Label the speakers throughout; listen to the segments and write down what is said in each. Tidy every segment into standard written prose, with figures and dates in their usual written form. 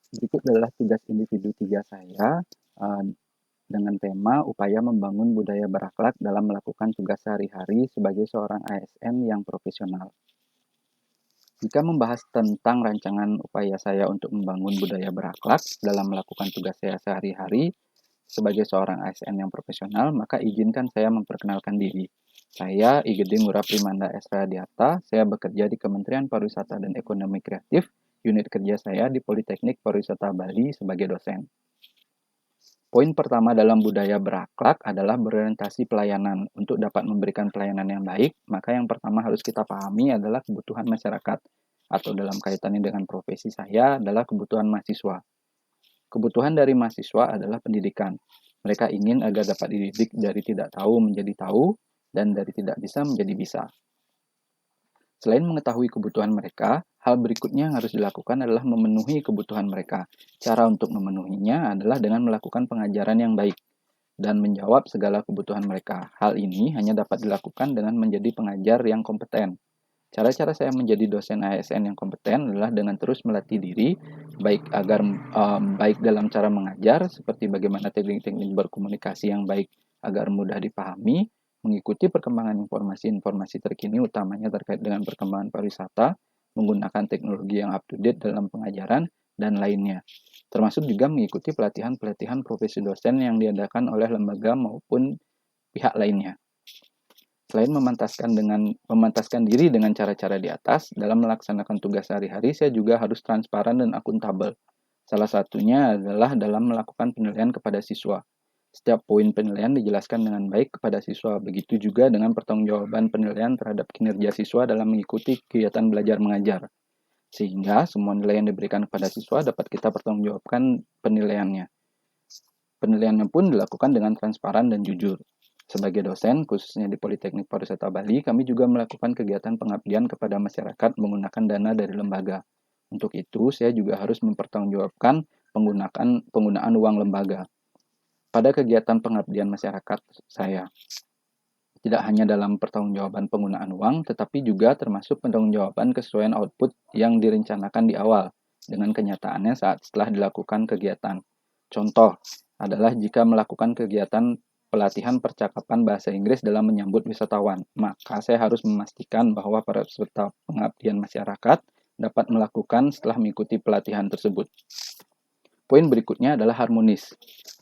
Speaker 1: Berikut adalah tugas individu 3 saya dengan tema upaya membangun budaya berakhlak dalam melakukan tugas sehari-hari sebagai seorang ASN yang profesional. Jika membahas tentang rancangan upaya saya untuk membangun budaya berakhlak dalam melakukan tugas saya sehari-hari sebagai seorang ASN yang profesional, maka izinkan saya memperkenalkan diri. Saya Igede Ngurah Primanda S. Radiata, saya bekerja di Kementerian Pariwisata dan Ekonomi Kreatif, unit kerja saya di Politeknik Pariwisata Bali sebagai dosen. Poin pertama dalam budaya berakhlak adalah berorientasi pelayanan. Untuk dapat memberikan pelayanan yang baik, maka yang pertama harus kita pahami adalah kebutuhan masyarakat, atau dalam kaitannya dengan profesi saya adalah kebutuhan mahasiswa. Kebutuhan dari mahasiswa adalah pendidikan. Mereka ingin agar dapat dididik dari tidak tahu menjadi tahu, dan dari tidak bisa menjadi bisa. Selain mengetahui kebutuhan mereka, hal berikutnya yang harus dilakukan adalah memenuhi kebutuhan mereka. Cara untuk memenuhinya adalah dengan melakukan pengajaran yang baik dan menjawab segala kebutuhan mereka. Hal ini hanya dapat dilakukan dengan menjadi pengajar yang kompeten. Cara-cara saya menjadi dosen ASN yang kompeten adalah dengan terus melatih diri, baik dalam cara mengajar, seperti bagaimana teknik-teknik berkomunikasi yang baik agar mudah dipahami, mengikuti perkembangan informasi-informasi terkini, utamanya terkait dengan perkembangan pariwisata, menggunakan teknologi yang up-to-date dalam pengajaran, dan lainnya. Termasuk juga mengikuti pelatihan-pelatihan profesi dosen yang diadakan oleh lembaga maupun pihak lainnya. Selain memantaskan diri dengan cara-cara di atas, dalam melaksanakan tugas sehari-hari, saya juga harus transparan dan akuntabel. Salah satunya adalah dalam melakukan penilaian kepada siswa. Setiap poin penilaian dijelaskan dengan baik kepada siswa, begitu juga dengan pertanggungjawaban penilaian terhadap kinerja siswa dalam mengikuti kegiatan belajar mengajar. Sehingga semua nilai yang diberikan kepada siswa dapat kita pertanggungjawabkan penilaiannya. Penilaiannya pun dilakukan dengan transparan dan jujur. Sebagai dosen, khususnya di Politeknik Pariwisata Bali, kami juga melakukan kegiatan pengabdian kepada masyarakat menggunakan dana dari lembaga. Untuk itu, saya juga harus mempertanggungjawabkan penggunaan uang lembaga. Pada kegiatan pengabdian masyarakat saya, tidak hanya dalam pertanggungjawaban penggunaan uang, tetapi juga termasuk pertanggungjawaban kesesuaian output yang direncanakan di awal dengan kenyataannya saat setelah dilakukan kegiatan. Contoh adalah jika melakukan kegiatan pelatihan percakapan bahasa Inggris dalam menyambut wisatawan, maka saya harus memastikan bahwa para peserta pengabdian masyarakat dapat melakukan setelah mengikuti pelatihan tersebut. Poin berikutnya adalah harmonis.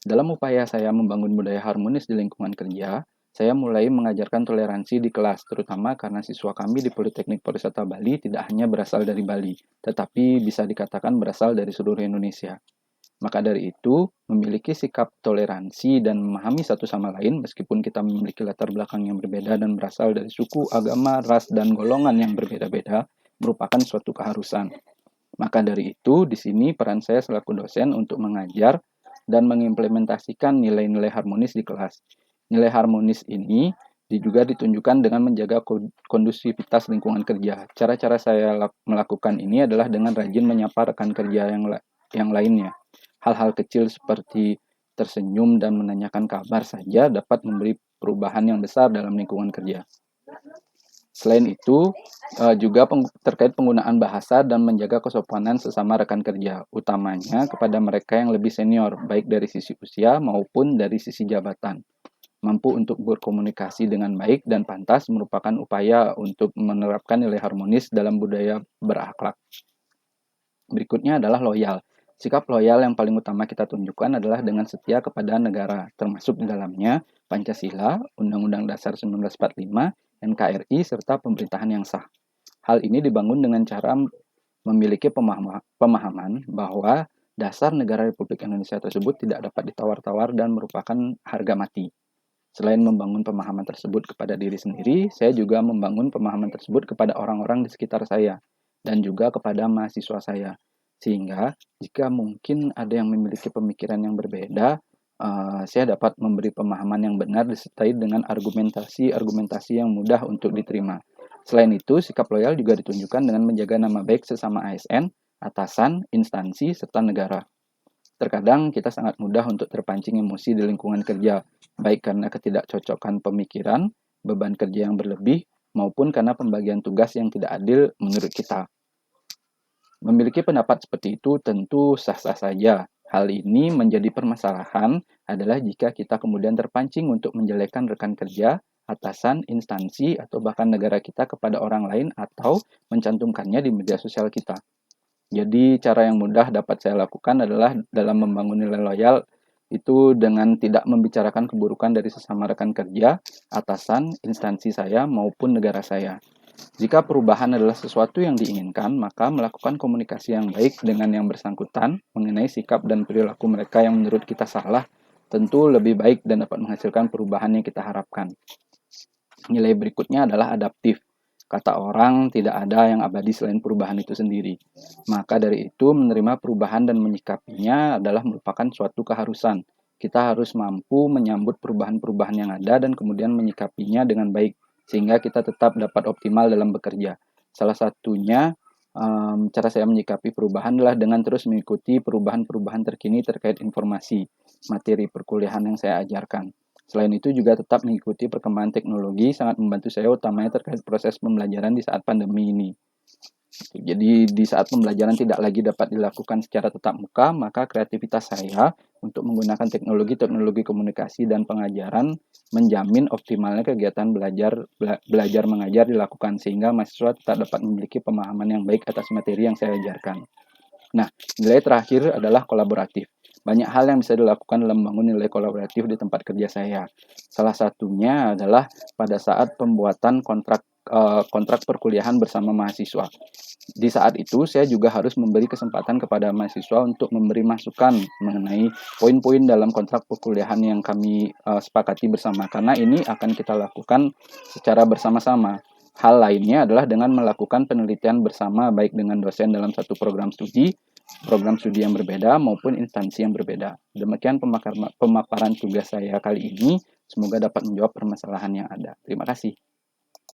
Speaker 1: Dalam upaya saya membangun budaya harmonis di lingkungan kerja, saya mulai mengajarkan toleransi di kelas, terutama karena siswa kami di Politeknik Pariwisata Bali tidak hanya berasal dari Bali, tetapi bisa dikatakan berasal dari seluruh Indonesia. Maka dari itu, memiliki sikap toleransi dan memahami satu sama lain meskipun kita memiliki latar belakang yang berbeda dan berasal dari suku, agama, ras, dan golongan yang berbeda-beda merupakan suatu keharusan. Maka dari itu, di sini peran saya selaku dosen untuk mengajar dan mengimplementasikan nilai-nilai harmonis di kelas. Nilai harmonis ini juga ditunjukkan dengan menjaga kondusivitas lingkungan kerja. Cara-cara saya melakukan ini adalah dengan rajin menyapa rekan kerja yang lainnya. Hal-hal kecil seperti tersenyum dan menanyakan kabar saja dapat memberi perubahan yang besar dalam lingkungan kerja. Selain itu, juga terkait penggunaan bahasa dan menjaga kesopanan sesama rekan kerja, utamanya kepada mereka yang lebih senior, baik dari sisi usia maupun dari sisi jabatan. Mampu untuk berkomunikasi dengan baik dan pantas merupakan upaya untuk menerapkan nilai harmonis dalam budaya berakhlak. Berikutnya adalah loyal. Sikap loyal yang paling utama kita tunjukkan adalah dengan setia kepada negara, termasuk di dalamnya Pancasila, Undang-Undang Dasar 1945, NKRI, serta pemerintahan yang sah. Hal ini dibangun dengan cara memiliki pemahaman bahwa dasar negara Republik Indonesia tersebut tidak dapat ditawar-tawar dan merupakan harga mati. Selain membangun pemahaman tersebut kepada diri sendiri, saya juga membangun pemahaman tersebut kepada orang-orang di sekitar saya dan juga kepada mahasiswa saya. Sehingga jika mungkin ada yang memiliki pemikiran yang berbeda, saya dapat memberi pemahaman yang benar disertai dengan argumentasi yang mudah untuk diterima. Selain itu, sikap loyal juga ditunjukkan dengan menjaga nama baik sesama ASN, atasan, instansi, serta negara. Terkadang kita sangat mudah untuk terpancing emosi di lingkungan kerja, baik karena ketidakcocokan pemikiran, beban kerja yang berlebih, maupun karena pembagian tugas yang tidak adil menurut kita. Memiliki pendapat seperti itu tentu sah-sah saja. Hal ini menjadi permasalahan adalah jika kita kemudian terpancing untuk menjelekkan rekan kerja, atasan, instansi, atau bahkan negara kita kepada orang lain atau mencantumkannya di media sosial kita. Jadi cara yang mudah dapat saya lakukan adalah dalam membangun nilai loyal itu dengan tidak membicarakan keburukan dari sesama rekan kerja, atasan, instansi saya maupun negara saya. Jika perubahan adalah sesuatu yang diinginkan, maka melakukan komunikasi yang baik dengan yang bersangkutan mengenai sikap dan perilaku mereka yang menurut kita salah tentu lebih baik dan dapat menghasilkan perubahan yang kita harapkan. Nilai berikutnya adalah adaptif. Kata orang, tidak ada yang abadi selain perubahan itu sendiri. Maka dari itu, menerima perubahan dan menyikapinya adalah merupakan suatu keharusan. Kita harus mampu menyambut perubahan-perubahan yang ada dan kemudian menyikapinya dengan baik, sehingga kita tetap dapat optimal dalam bekerja. Salah satunya, cara saya menyikapi perubahan adalah dengan terus mengikuti perubahan-perubahan terkini terkait informasi, materi perkuliahan yang saya ajarkan. Selain itu juga tetap mengikuti perkembangan teknologi sangat membantu saya utamanya terkait proses pembelajaran di saat pandemi ini. Jadi di saat pembelajaran tidak lagi dapat dilakukan secara tatap muka, maka kreativitas saya untuk menggunakan teknologi komunikasi dan pengajaran menjamin optimalnya kegiatan belajar mengajar dilakukan sehingga mahasiswa tetap dapat memiliki pemahaman yang baik atas materi yang saya ajarkan. Nah, nilai terakhir adalah kolaboratif. Banyak hal yang bisa dilakukan dalam membangun nilai kolaboratif di tempat kerja saya. Salah satunya adalah pada saat pembuatan kontrak perkuliahan bersama mahasiswa. Di saat itu, saya juga harus memberi kesempatan kepada mahasiswa untuk memberi masukan mengenai poin-poin dalam kontrak perkuliahan yang kami sepakati bersama. Karena ini akan kita lakukan secara bersama-sama. Hal lainnya adalah dengan melakukan penelitian bersama baik dengan dosen dalam satu program studi yang berbeda maupun instansi yang berbeda. Demikian pemaparan tugas saya kali ini. Semoga dapat menjawab permasalahan yang ada. Terima kasih.